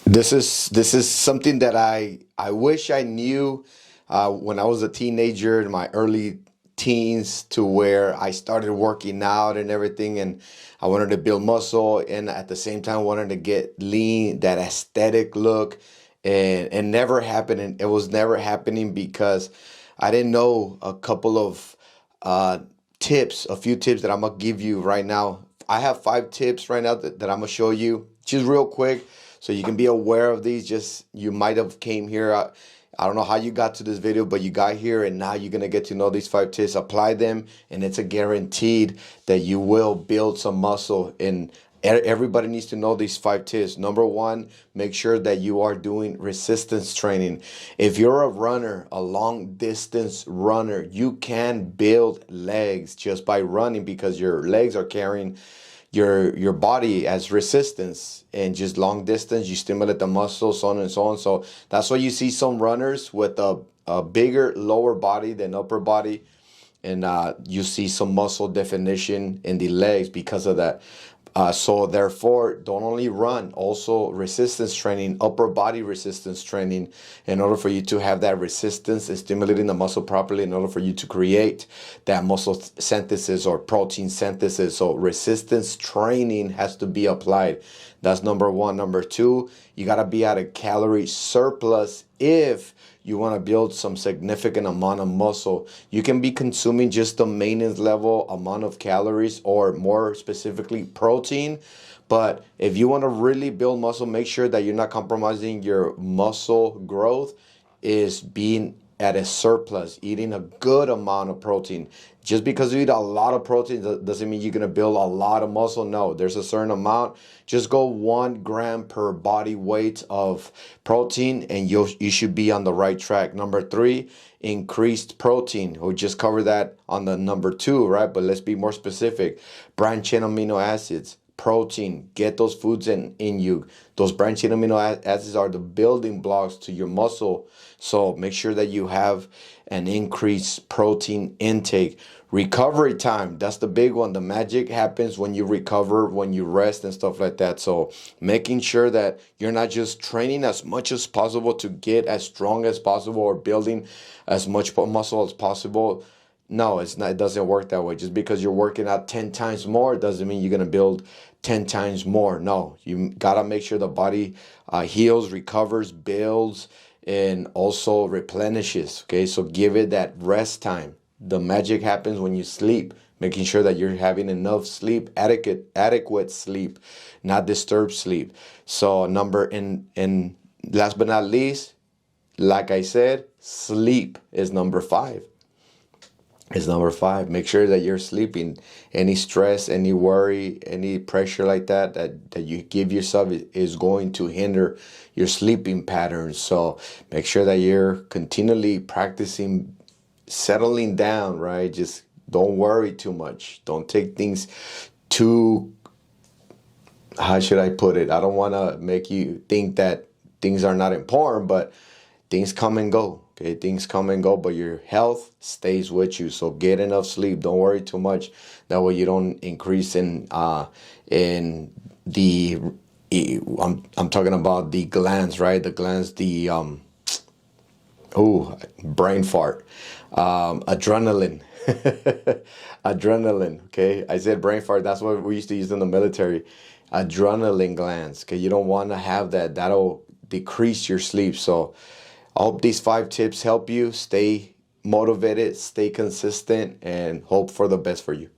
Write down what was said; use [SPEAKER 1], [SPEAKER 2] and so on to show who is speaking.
[SPEAKER 1] This is something that I wish I knew when I was a teenager in my early teens, to where I started working out and everything, and I wanted to build muscle and at the same time wanted to get lean, that aesthetic look, and never happened. And it was never happening because I didn't know a couple of uh, tips, a few tips that I'm gonna give you right now. I have 5 tips right now that I'm gonna show you just real quick, so you can be aware of these. Just, you might have came here. I don't know how you got to this video, but you got here and now you're gonna get to know these 5 tips. Apply them, and it's a guaranteed that you will build some muscle. And everybody needs to know these 5 tips. Number one, make sure that you are doing resistance training. If you're a runner, a long distance runner, you can build legs just by running, because your legs are carrying your body as resistance. And just long distance, you stimulate the muscles, so on and so on. So that's why you see some runners with a bigger lower body than upper body, and you see some muscle definition in the legs because of that. So therefore, don't only run, also resistance training, upper body resistance training, in order for you to have that resistance and stimulating the muscle properly, in order for you to create that muscle synthesis or protein synthesis. So resistance training has to be applied. That's number one. Number two, you got to be at a calorie surplus if you want to build some significant amount of muscle. You can be consuming just the maintenance level amount of calories, or more specifically protein. But if you want to really build muscle, make sure that you're not compromising your muscle growth, is being at a surplus, eating a good amount of protein. Just because you eat a lot of protein doesn't mean you're going to build a lot of muscle. No, there's a certain amount. Just go 1 gram per body weight of protein, and you should be on the right track. Number three, increased protein. We just covered that on the number 2, right? But let's be more specific. Branched chain amino acids, protein, get those foods in you. Those branched chain amino acids are the building blocks to your muscle. So make sure that you have an increased protein intake. Recovery time, that's the big one. The magic happens when you recover, when you rest and stuff like that. So making sure that you're not just training as much as possible to get as strong as possible, or building as much muscle as possible. No, it's not. It doesn't work that way. Just because you're working out 10 times more doesn't mean you're gonna build 10 times more. No, you gotta make sure the body heals, recovers, builds, and also replenishes. Okay, so give it that rest time. The magic happens when you sleep. Making sure that you're having enough sleep, adequate sleep, not disturbed sleep. So and last but not least, like I said, sleep is number 5. Is number 5. Make sure that you're sleeping. Any stress, any worry, any pressure like that you give yourself is going to hinder your sleeping patterns. So make sure that you're continually practicing settling down, right? Just don't worry too much. Don't take things too, how should I put it? I don't want to make you think that things are not important, but things come and go. Okay, things come and go, but your health stays with you. So get enough sleep. Don't worry too much. That way you don't increase in the I'm talking about the glands, right? The glands, the brain fart, adrenaline, adrenaline. Okay, I said brain fart. That's what we used to use in the military. Adrenaline glands. Okay, you don't want to have that. That'll decrease your sleep. So I hope these 5 tips help you stay motivated, stay consistent, and hope for the best for you.